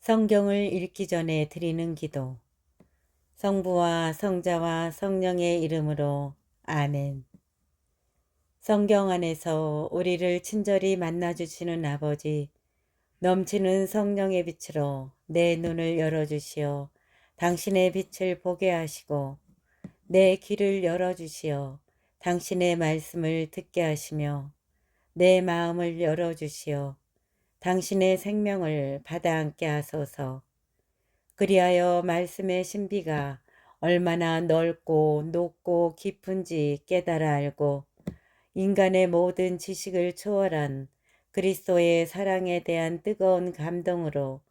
성경을 읽기 전에 드리는 기도. 성부와 성자와 성령의 이름으로 아멘. 성경 안에서 우리를 친절히 만나주시는 아버지, 넘치는 성령의 빛으로 내 눈을 열어주시어 당신의 빛을 보게 하시고, 내 귀를 열어주시어 당신의 말씀을 듣게 하시며, 내 마음을 열어주시어 당신의 생명을 받아 안게 하소서. 그리하여 말씀의 신비가 얼마나 넓고 높고 깊은지 깨달아 알고 인간의 모든 지식을 초월한 그리스도의 사랑에 대한 뜨거운 감동으로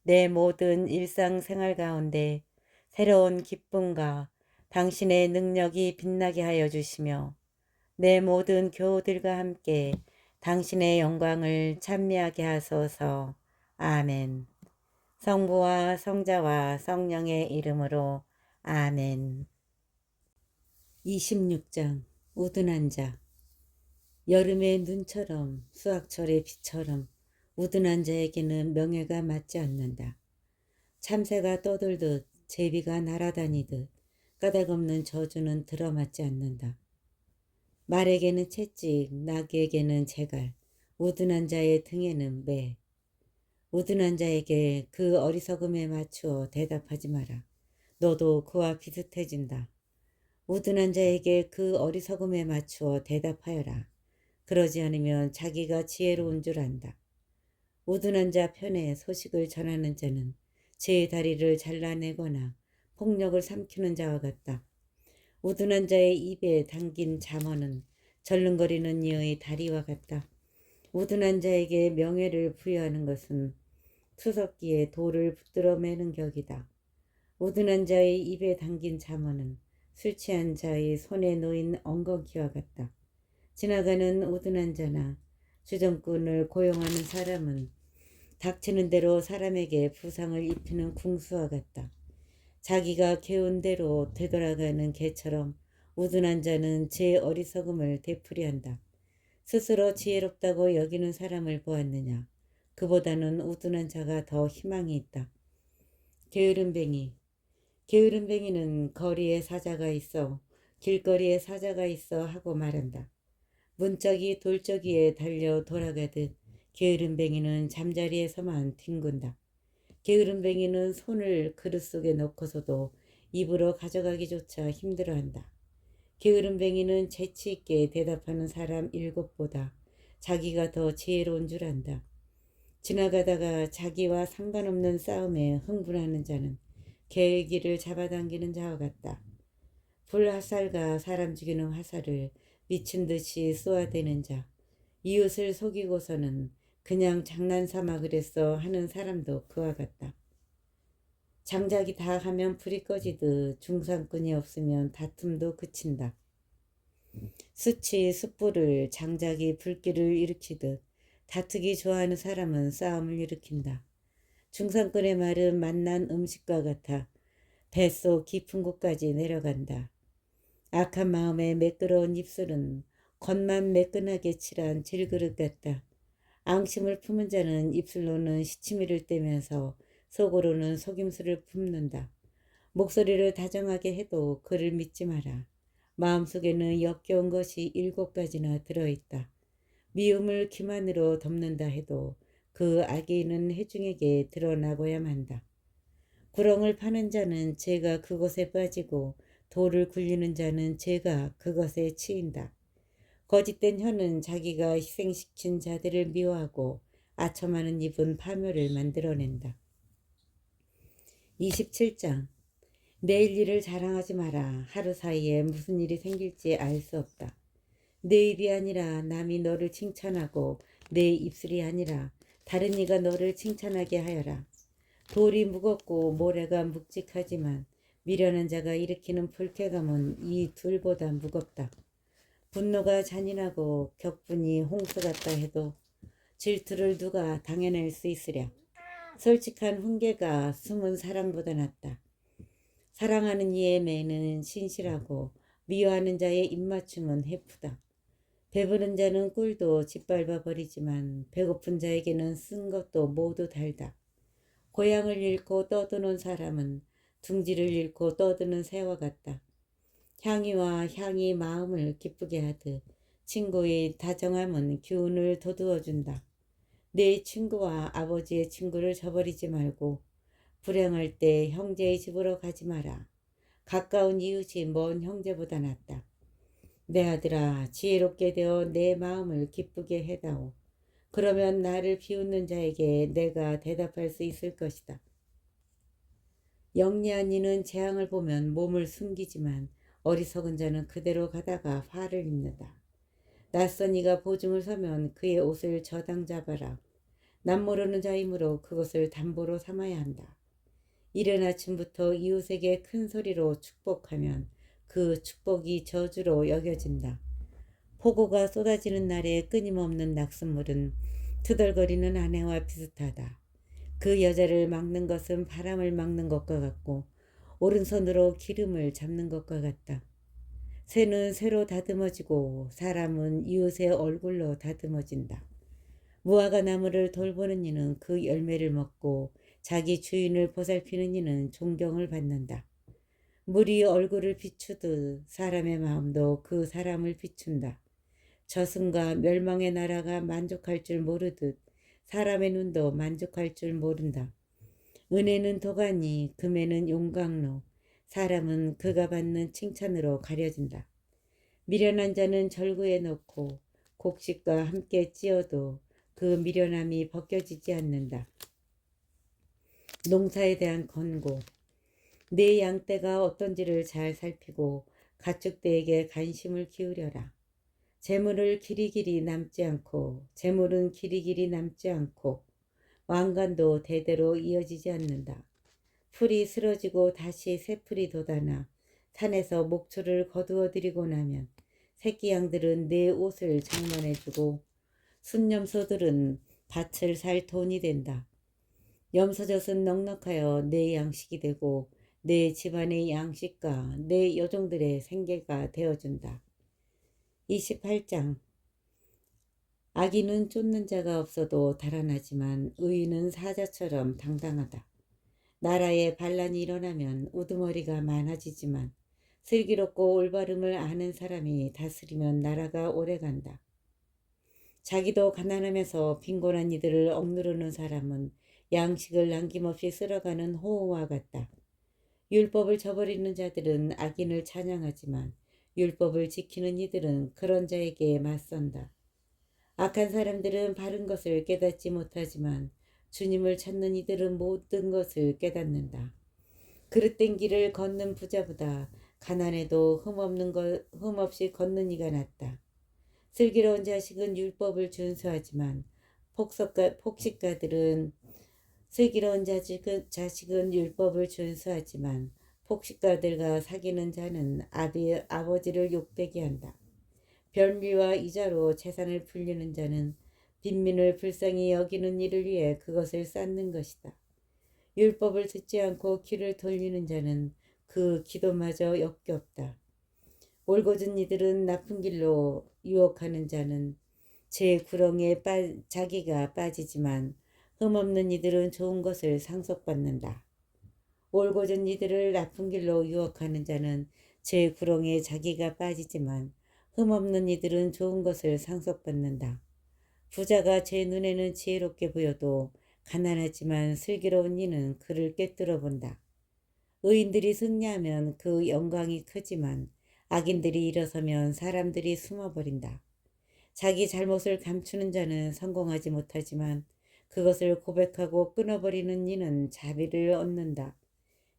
내 모든 일상생활 가운데 새로운 기쁨과 당신의 능력이 빛나게 하여 주시며 내 모든 교우들과 함께 당신의 영광을 찬미하게 하소서. 아멘. 성부와 성자와 성령의 이름으로 아멘. 26장 우둔한 자. 여름의 눈처럼 수학철의 비처럼 우둔한 자에게는 명예가 맞지 않는다. 참새가 떠돌듯 제비가 날아다니듯 까닭없는 저주는 들어맞지 않는다. 말에게는 채찍, 나귀에게는 재갈, 우둔한 자의 등에는 매. 우둔한 자에게 그 어리석음에 맞추어 대답하지 마라. 너도 그와 비슷해진다. 우둔한 자에게 그 어리석음에 맞추어 대답하여라. 그러지 않으면 자기가 지혜로운 줄 안다. 우둔한 자 편에 소식을 전하는 자는 제 다리를 잘라내거나 폭력을 삼키는 자와 같다. 우둔한 자의 입에 담긴 잠언은 절름거리는 이의 다리와 같다. 우둔한 자에게 명예를 부여하는 것은 투석기에 돌을 붙들어 매는 격이다. 우둔한 자의 입에 담긴 잠언은 술 취한 자의 손에 놓인 엉겅퀴와 같다. 지나가는 우둔한 자나 주정꾼을 고용하는 사람은 닥치는 대로 사람에게 부상을 입히는 궁수와 같다. 자기가 개운 대로 되돌아가는 개처럼 우둔한 자는 제 어리석음을 되풀이한다. 스스로 지혜롭다고 여기는 사람을 보았느냐? 그보다는 우둔한 자가 더 희망이 있다. 게으름뱅이. 게으름뱅이는 거리에 사자가 있어, 길거리에 사자가 있어 하고 말한다. 문짝이 돌적이에 달려 돌아가듯 게으름뱅이는 잠자리에서만 뒹군다. 게으름뱅이는 손을 그릇 속에 넣고서도 입으로 가져가기조차 힘들어한다. 게으름뱅이는 재치있게 대답하는 사람 7보다 자기가 더 지혜로운 줄 안다. 지나가다가 자기와 상관없는 싸움에 흥분하는 자는 개의 잡아당기는 자와 같다. 불화살과 사람 죽이는 화살을 미친 듯이 쏘아대는 자, 이웃을 속이고서는 그냥 장난삼아 그랬어 하는 사람도 그와 같다. 장작이 다 하면 불이 꺼지듯 중상꾼이 없으면 다툼도 그친다. 숯이 숯불을, 장작이 불길을 일으키듯 다투기 좋아하는 사람은 싸움을 일으킨다. 중상꾼의 말은 맛난 음식과 같아 뱃속 깊은 곳까지 내려간다. 악한 마음에 매끄러운 입술은 겉만 매끈하게 칠한 질그릇 같다. 앙심을 품은 자는 입술로는 시치미를 떼면서 속으로는 속임수를 품는다. 목소리를 다정하게 해도 그를 믿지 마라. 마음속에는 역겨운 것이 7가지나 들어있다. 미움을 기만으로 덮는다 해도 그 악의는 회중에게 드러나고야 한다. 구렁을 파는 자는 죄가 그곳에 빠지고 돌을 굴리는 자는 죄가 그것에 치인다. 거짓된 혀는 자기가 희생시킨 자들을 미워하고 아첨하는 입은 파멸을 만들어낸다. 27장. 내일 일을 자랑하지 마라. 하루 사이에 무슨 일이 생길지 알 수 없다. 내 입이 아니라 남이 너를 칭찬하고 내 입술이 아니라 다른 이가 너를 칭찬하게 하여라. 돌이 무겁고 모래가 묵직하지만 미련한 자가 일으키는 불쾌감은 이 둘보다 무겁다. 분노가 잔인하고 격분이 홍수 같다 해도 질투를 누가 당해낼 수 있으랴. 솔직한 훈계가 숨은 사랑보다 낫다. 사랑하는 이의 매는 신실하고 미워하는 자의 입맞춤은 해프다. 배부른 자는 꿀도 짓밟아 버리지만 배고픈 자에게는 쓴 것도 모두 달다. 고향을 잃고 떠드는 사람은 둥지를 잃고 떠드는 새와 같다. 향이와 향이 마음을 기쁘게 하듯 친구의 다정함은 기운을 돋우어준다. 내 친구와 아버지의 친구를 저버리지 말고 불행할 때 형제의 집으로 가지 마라. 가까운 이웃이 먼 형제보다 낫다. 내 아들아, 지혜롭게 되어 내 마음을 기쁘게 해다오. 그러면 나를 비웃는 자에게 내가 대답할 수 있을 것이다. 영리한 이는 재앙을 보면 몸을 숨기지만 어리석은 자는 그대로 가다가 화를 입는다. 낯선 이가 보증을 서면 그의 옷을 저당 잡아라. 남 모르는 자이므로 그것을 담보로 삼아야 한다. 이른 아침부터 이웃에게 큰 소리로 축복하면 그 축복이 저주로 여겨진다. 폭우가 쏟아지는 날에 끊임없는 낙숫물은 투덜거리는 아내와 비슷하다. 그 여자를 막는 것은 바람을 막는 것과 같고 오른손으로 기름을 잡는 것과 같다. 새는 새로 다듬어지고 사람은 이웃의 얼굴로 다듬어진다. 무화과 나무를 돌보는 이는 그 열매를 먹고 자기 주인을 보살피는 이는 존경을 받는다. 물이 얼굴을 비추듯 사람의 마음도 그 사람을 비춘다. 저승과 멸망의 나라가 만족할 줄 모르듯 사람의 눈도 만족할 줄 모른다. 은혜는 도가니 금에는 용광로, 사람은 그가 받는 칭찬으로 가려진다. 미련한 자는 절구에 넣고 곡식과 함께 찧어도 그 미련함이 벗겨지지 않는다. 농사에 대한 권고. 내 양떼가 어떤지를 잘 살피고 가축대에게 관심을 기울여라. 재물은 길이길이 남지 않고 왕관도 대대로 이어지지 않는다. 풀이 쓰러지고 다시 새 풀이 돋아나 산에서 목초를 거두어들이고 나면 새끼 양들은 내 옷을 장만해주고 순염소들은 밭을 살 돈이 된다. 염소젖은 넉넉하여 내 양식이 되고 내 집안의 양식과 내 여종들의 생계가 되어준다. 28장. 악인은 쫓는 자가 없어도 달아나지만 의인은 사자처럼 당당하다. 나라에 반란이 일어나면 우두머리가 많아지지만 슬기롭고 올바름을 아는 사람이 다스리면 나라가 오래간다. 자기도 가난하면서 빈곤한 이들을 억누르는 사람은 양식을 남김없이 쓸어가는 호우와 같다. 율법을 저버리는 자들은 악인을 찬양하지만 율법을 지키는 이들은 그런 자에게 맞선다. 악한 사람들은 바른 것을 깨닫지 못하지만 주님을 찾는 이들은 모든 것을 깨닫는다. 그릇된 길을 걷는 부자보다 가난해도 흠없이 걷는 이가 낫다. 슬기로운 자식은 율법을 준수하지만 폭식가들은 슬기로운 자식은 율법을 준수하지만 폭식가들과 사귀는 자는 아버지를 욕되게 한다. 변비와 이자로 재산을 불리는 자는 빈민을 불쌍히 여기는 이를 위해 그것을 쌓는 것이다. 율법을 듣지 않고 귀를 돌리는 자는 그 기도마저 역겹다. 올곧은 이들은 나쁜 길로 유혹하는 자는 제 구렁에 자기가 빠지지만 흠없는 이들은 좋은 것을 상속받는다. 올곧은 이들을 나쁜 길로 유혹하는 자는 제 구렁에 자기가 빠지지만 흠없는 이들은 좋은 것을 상속받는다. 부자가 제 눈에는 지혜롭게 보여도 가난하지만 슬기로운 이는 그를 꿰뚫어 본다. 의인들이 승리하면 그 영광이 크지만 악인들이 일어서면 사람들이 숨어버린다. 자기 잘못을 감추는 자는 성공하지 못하지만 그것을 고백하고 끊어버리는 이는 자비를 얻는다.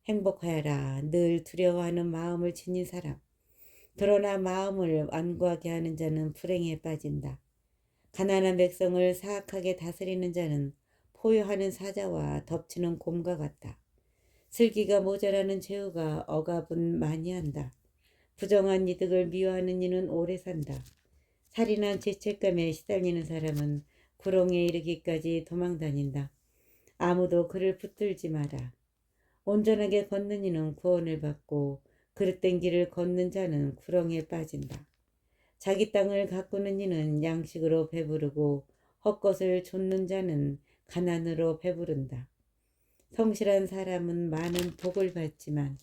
행복하여라. 늘 두려워하는 마음을 지닌 사람. 그러나 마음을 완고하게 하는 자는 불행에 빠진다. 가난한 백성을 사악하게 다스리는 자는 포효하는 사자와 덮치는 곰과 같다. 슬기가 모자라는 제후가 억압은 많이 한다. 부정한 이득을 미워하는 이는 오래 산다. 살인한 죄책감에 시달리는 사람은 구렁에 이르기까지 도망다닌다. 아무도 그를 붙들지 마라. 온전하게 걷는 이는 구원을 받고 그릇된 길을 걷는 자는 구렁에 빠진다. 자기 땅을 가꾸는 이는 양식으로 배부르고 헛것을 좇는 자는 가난으로 배부른다. 성실한 사람은 많은 복을 받지만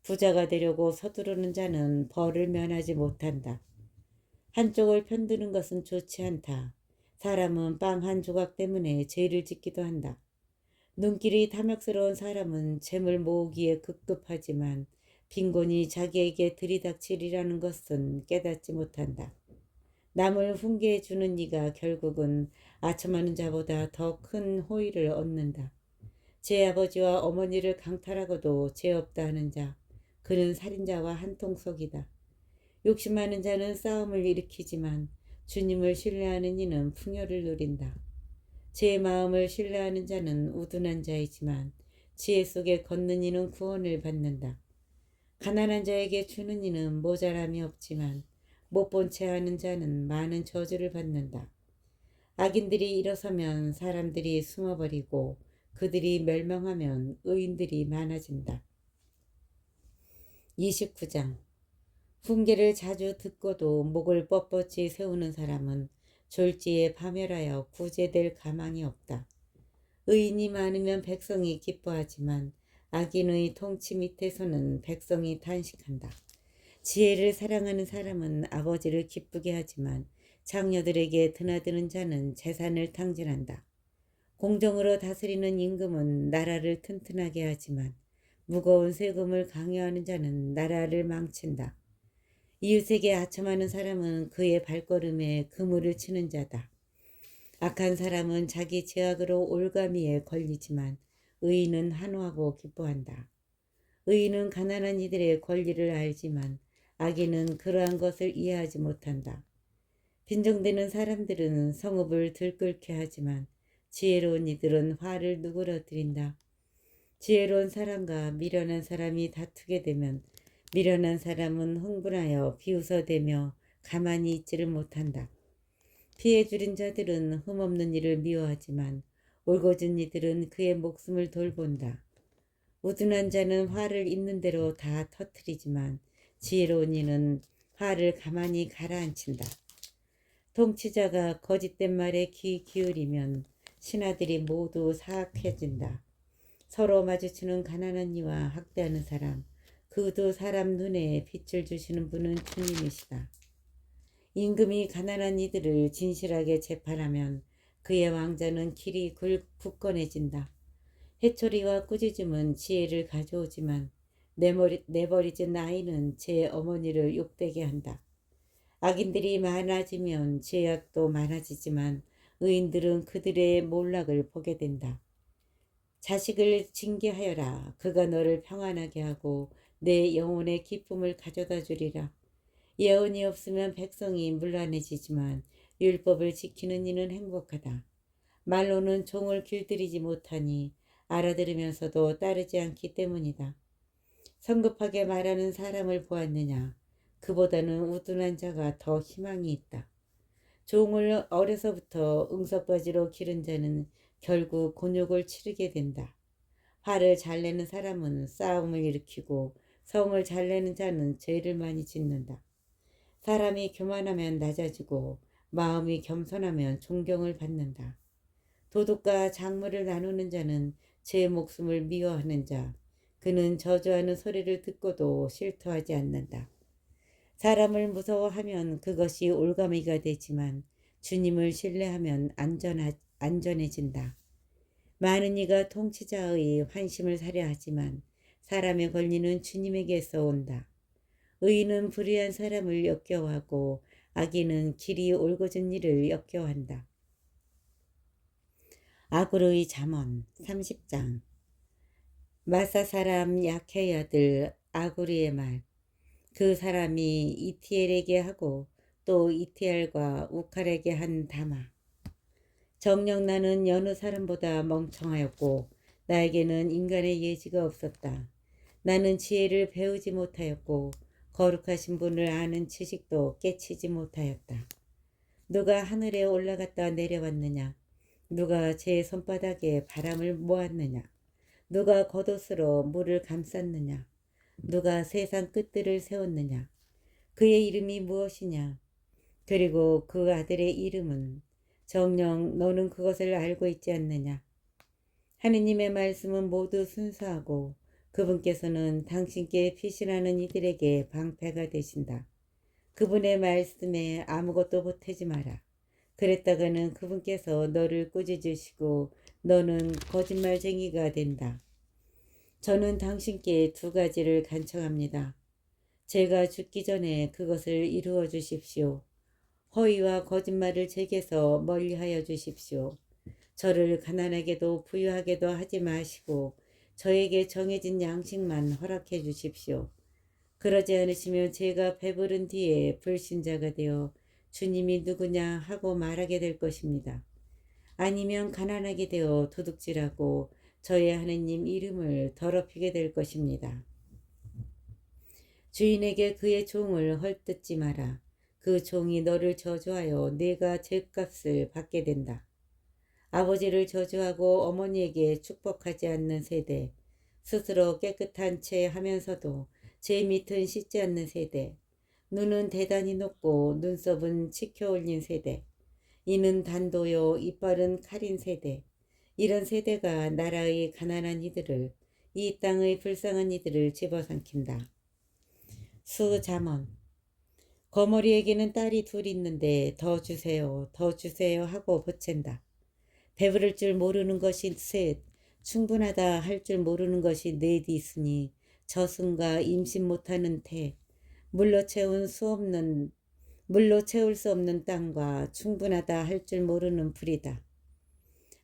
부자가 되려고 서두르는 자는 벌을 면하지 못한다. 한쪽을 편드는 것은 좋지 않다. 사람은 빵 한 조각 때문에 죄를 짓기도 한다. 눈길이 탐욕스러운 사람은 재물 모으기에 급급하지만 빈곤이 자기에게 들이닥치리라는 것은 깨닫지 못한다. 남을 훈계해 주는 이가 결국은 아첨하는 자보다 더 큰 호의를 얻는다. 제 아버지와 어머니를 강탈하고도 죄 없다 하는 자, 그는 살인자와 한통속이다. 욕심 많은 자는 싸움을 일으키지만 주님을 신뢰하는 이는 풍요를 누린다. 제 마음을 신뢰하는 자는 우둔한 자이지만 지혜 속에 걷는 이는 구원을 받는다. 가난한 자에게 주는 이는 모자람이 없지만 못 본 채 하는 자는 많은 저주를 받는다. 악인들이 일어서면 사람들이 숨어버리고 그들이 멸망하면 의인들이 많아진다. 29장. 훈계를 자주 듣고도 목을 뻣뻣이 세우는 사람은 졸지에 파멸하여 구제될 가망이 없다. 의인이 많으면 백성이 기뻐하지만 악인의 통치 밑에서는 백성이 탄식한다. 지혜를 사랑하는 사람은 아버지를 기쁘게 하지만 장녀들에게 드나드는 자는 재산을 탕진한다. 공정으로 다스리는 임금은 나라를 튼튼하게 하지만 무거운 세금을 강요하는 자는 나라를 망친다. 이웃에게 아첨하는 사람은 그의 발걸음에 그물을 치는 자다. 악한 사람은 자기 죄악으로 올가미에 걸리지만 의인은 한호하고 기뻐한다. 의인은 가난한 이들의 권리를 알지만 악인은 그러한 것을 이해하지 못한다. 빈정대는 사람들은 성읍을 들끓게 하지만 지혜로운 이들은 화를 누그러뜨린다. 지혜로운 사람과 미련한 사람이 다투게 되면 미련한 사람은 흥분하여 비웃어대며 가만히 있지를 못한다. 피해 줄인 자들은 흠없는 일을 미워하지만 올곧은 이들은 그의 목숨을 돌본다. 우둔한 자는 화를 있는 대로 다 터뜨리지만 지혜로운 이는 화를 가만히 가라앉힌다. 통치자가 거짓된 말에 귀 기울이면 신하들이 모두 사악해진다. 서로 마주치는 가난한 이와 학대하는 사람, 그도 사람 눈에 빛을 주시는 분은 주님이시다. 임금이 가난한 이들을 진실하게 재판하면 그의 왕자는 길이 굳건해진다. 해초리와 꾸짖음은 지혜를 가져오지만 내버리진 아이는 제 어머니를 욕되게 한다. 악인들이 많아지면 죄악도 많아지지만 의인들은 그들의 몰락을 보게 된다. 자식을 징계하여라. 그가 너를 평안하게 하고 내 영혼의 기쁨을 가져다 주리라. 예언이 없으면 백성이 문란해지지만 율법을 지키는 이는 행복하다. 말로는 종을 길들이지 못하니 알아들으면서도 따르지 않기 때문이다. 성급하게 말하는 사람을 보았느냐? 그보다는 우둔한 자가 더 희망이 있다. 종을 어려서부터 응석바지로 기른 자는 결국 곤욕을 치르게 된다. 화를 잘 내는 사람은 싸움을 일으키고 성을 잘 내는 자는 죄를 많이 짓는다. 사람이 교만하면 낮아지고 마음이 겸손하면 존경을 받는다. 도둑과 작물을 나누는 자는 제 목숨을 미워하는 자, 그는 저주하는 소리를 듣고도 실토하지 않는다. 사람을 무서워하면 그것이 올가미가 되지만 주님을 신뢰하면 안전해진다. 많은 이가 통치자의 환심을 사려 하지만 사람의 권리는 주님에게서 온다. 의인은 불의한 사람을 역겨워하고 악인은 길이 올곧은 일을 역겨워한다. 아굴의 잠언 30장. 마사 사람 야케의 아들 아구리의 말. 그 사람이 이티엘에게 하고 또 이티엘과 우칼에게 한 담아. 정녕 나는 여느 사람보다 멍청하였고 나에게는 인간의 예지가 없었다. 나는 지혜를 배우지 못하였고 거룩하신 분을 아는 지식도 깨치지 못하였다. 누가 하늘에 올라갔다 내려왔느냐? 누가 제 손바닥에 바람을 모았느냐? 누가 겉옷으로 물을 감쌌느냐? 누가 세상 끝들을 세웠느냐? 그의 이름이 무엇이냐? 그리고 그 아들의 이름은 정녕 너는 그것을 알고 있지 않느냐? 하느님의 말씀은 모두 순수하고 그분께서는 당신께 피신하는 이들에게 방패가 되신다. 그분의 말씀에 아무것도 보태지 마라. 그랬다가는 그분께서 너를 꾸짖으시고 너는 거짓말쟁이가 된다. 저는 당신께 두 가지를 간청합니다. 제가 죽기 전에 그것을 이루어 주십시오. 허위와 거짓말을 제게서 멀리하여 주십시오. 저를 가난하게도 부유하게도 하지 마시고 저에게 정해진 양식만 허락해 주십시오. 그러지 않으시면 제가 배부른 뒤에 불신자가 되어 주님이 누구냐 하고 말하게 될 것입니다. 아니면 가난하게 되어 도둑질하고 저의 하느님 이름을 더럽히게 될 것입니다. 주인에게 그의 종을 헐뜯지 마라. 그 종이 너를 저주하여 네가 죗값을 받게 된다. 아버지를 저주하고 어머니에게 축복하지 않는 세대, 스스로 깨끗한 채 하면서도 제 밑은 씻지 않는 세대, 눈은 대단히 높고 눈썹은 치켜 올린 세대, 이는 단도요 이빨은 칼인 세대, 이런 세대가 나라의 가난한 이들을, 이 땅의 불쌍한 이들을 집어삼킨다. 수자먼. 거머리에게는 딸이 둘 있는데 더 주세요 더 주세요 하고 보챈다. 배부를 줄 모르는 것이 셋, 충분하다 할 줄 모르는 것이 넷이 있으니 저승과 임신 못하는 태, 물로 채울 수 없는 땅과 충분하다 할 줄 모르는 불이다.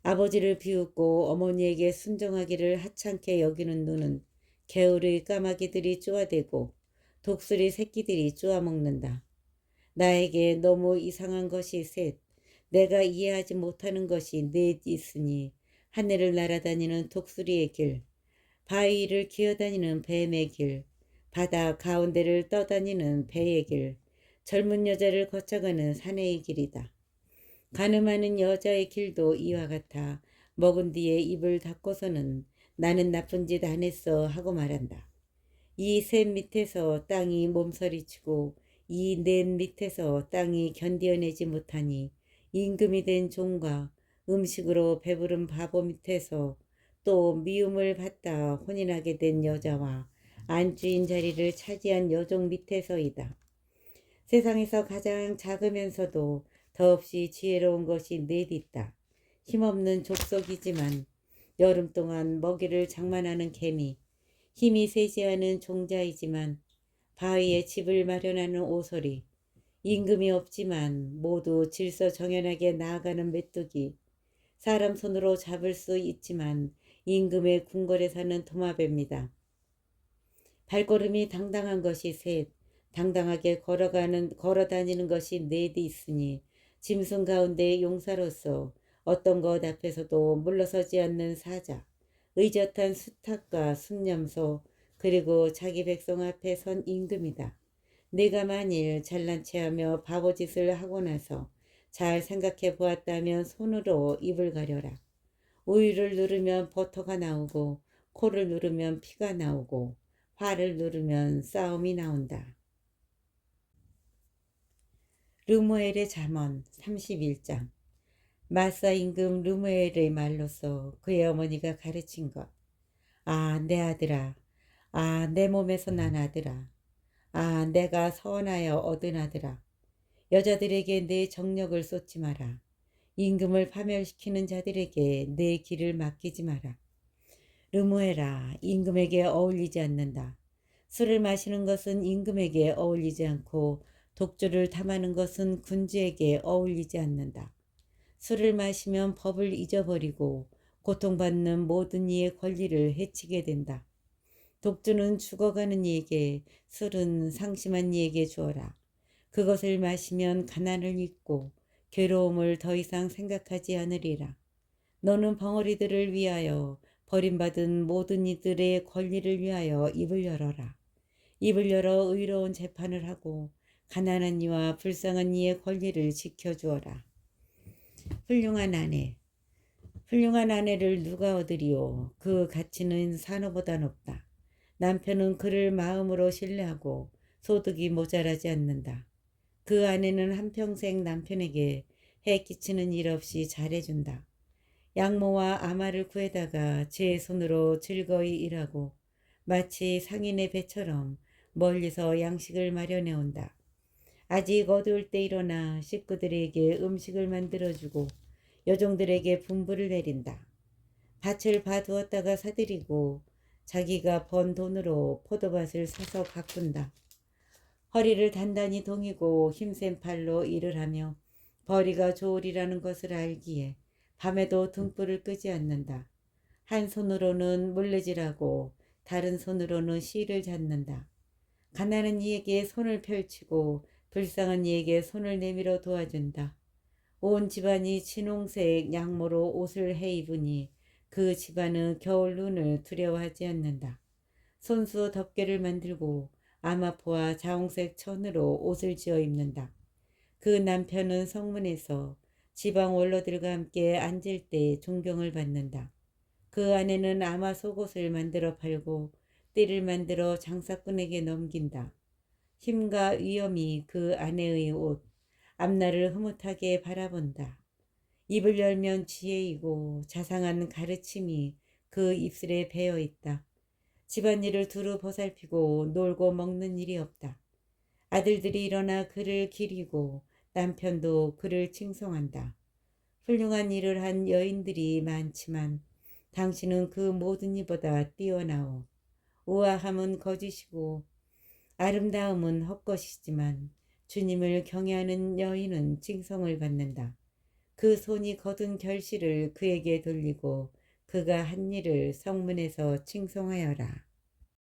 아버지를 비웃고 어머니에게 순종하기를 하찮게 여기는 눈은 개울의 까마귀들이 쪼아대고 독수리 새끼들이 쪼아먹는다. 나에게 너무 이상한 것이 셋, 내가 이해하지 못하는 것이 넷 있으니 하늘을 날아다니는 독수리의 길, 바위 위를 기어다니는 뱀의 길, 바다 가운데를 떠다니는 배의 길, 젊은 여자를 거쳐가는 사내의 길이다. 가늠하는 여자의 길도 이와 같아 먹은 뒤에 입을 닫고서는 나는 나쁜 짓 안 했어 하고 말한다. 이 셋 밑에서 땅이 몸서리치고 이 넷 밑에서 땅이 견디어내지 못하니 임금이 된 종과 음식으로 배부른 바보 밑에서 또 미움을 받다 혼인하게 된 여자와 안주인 자리를 차지한 여종 밑에서이다. 세상에서 가장 작으면서도 더없이 지혜로운 것이 넷 있다. 힘없는 족속이지만 여름 동안 먹이를 장만하는 개미, 힘이 세지 않은 종자이지만 바위에 집을 마련하는 오소리, 임금이 없지만 모두 질서정연하게 나아가는 메뚜기, 사람 손으로 잡을 수 있지만 임금의 궁궐에 사는 도마뱀이다. 발걸음이 당당한 것이 셋, 당당하게 걸어다니는 것이 넷이 있으니 짐승 가운데 용사로서 어떤 것 앞에서도 물러서지 않는 사자, 의젓한 수탉과 순념소, 그리고 자기 백성 앞에 선 임금이다. 네가 만일 잘난 체하며 바보짓을 하고 나서 잘 생각해 보았다면 손으로 입을 가려라. 우유를 누르면 버터가 나오고 코를 누르면 피가 나오고 화를 누르면 싸움이 나온다. 르무엘의 잠언 31장. 마사 임금 르무엘의 말로서 그의 어머니가 가르친 것. 아, 내 아들아. 아, 내 몸에서 난 아들아. 아, 내가 선하여 얻은 아들아. 여자들에게 내 정력을 쏟지 마라. 임금을 파멸시키는 자들에게 내 길을 맡기지 마라. 르무엘아, 임금에게 어울리지 않는다. 술을 마시는 것은 임금에게 어울리지 않고 독주를 탐하는 것은 군주에게 어울리지 않는다. 술을 마시면 법을 잊어버리고 고통받는 모든 이의 권리를 해치게 된다. 독주는 죽어가는 이에게, 술은 상심한 이에게 주어라. 그것을 마시면 가난을 잊고 괴로움을 더 이상 생각하지 않으리라. 너는 벙어리들을 위하여, 버림받은 모든 이들의 권리를 위하여 입을 열어라. 입을 열어 의로운 재판을 하고 가난한 이와 불쌍한 이의 권리를 지켜주어라. 훌륭한 아내. 훌륭한 아내를 누가 얻으리요? 그 가치는 산호보다 높다. 남편은 그를 마음으로 신뢰하고 소득이 모자라지 않는다. 그 아내는 한평생 남편에게 해 끼치는 일 없이 잘해준다. 양모와 아마를 구해다가 제 손으로 즐거이 일하고 마치 상인의 배처럼 멀리서 양식을 마련해 온다. 아직 어두울 때 일어나 식구들에게 음식을 만들어주고 여종들에게 분부를 내린다. 밭을 봐두었다가 사들이고 자기가 번 돈으로 포도밭을 사서 가꾼다. 허리를 단단히 동이고 힘센 팔로 일을 하며 벌이가 좋으리라는 것을 알기에 밤에도 등불을 끄지 않는다. 한 손으로는 물레질하고 다른 손으로는 실을 잡는다. 가난한 이에게 손을 펼치고 불쌍한 이에게 손을 내밀어 도와준다. 온 집안이 진홍색 양모로 옷을 해 입으니 그 집안은 겨울 눈을 두려워하지 않는다. 손수 덮개를 만들고 아마포와 자홍색 천으로 옷을 지어 입는다. 그 남편은 성문에서 지방 원로들과 함께 앉을 때 존경을 받는다. 그 아내는 아마 속옷을 만들어 팔고 띠를 만들어 장사꾼에게 넘긴다. 힘과 위엄이 그 아내의 옷, 앞날을 흐뭇하게 바라본다. 입을 열면 지혜이고 자상한 가르침이 그 입술에 배어 있다. 집안일을 두루 보살피고 놀고 먹는 일이 없다. 아들들이 일어나 그를 기리고 남편도 그를 칭송한다. 훌륭한 일을 한 여인들이 많지만 당신은 그 모든 이보다 뛰어나오. 우아함은 거짓이고 아름다움은 헛것이지만 주님을 경외하는 여인은 칭송을 받는다. 그 손이 거둔 결실을 그에게 돌리고 그가 한 일을 성문에서 칭송하여라.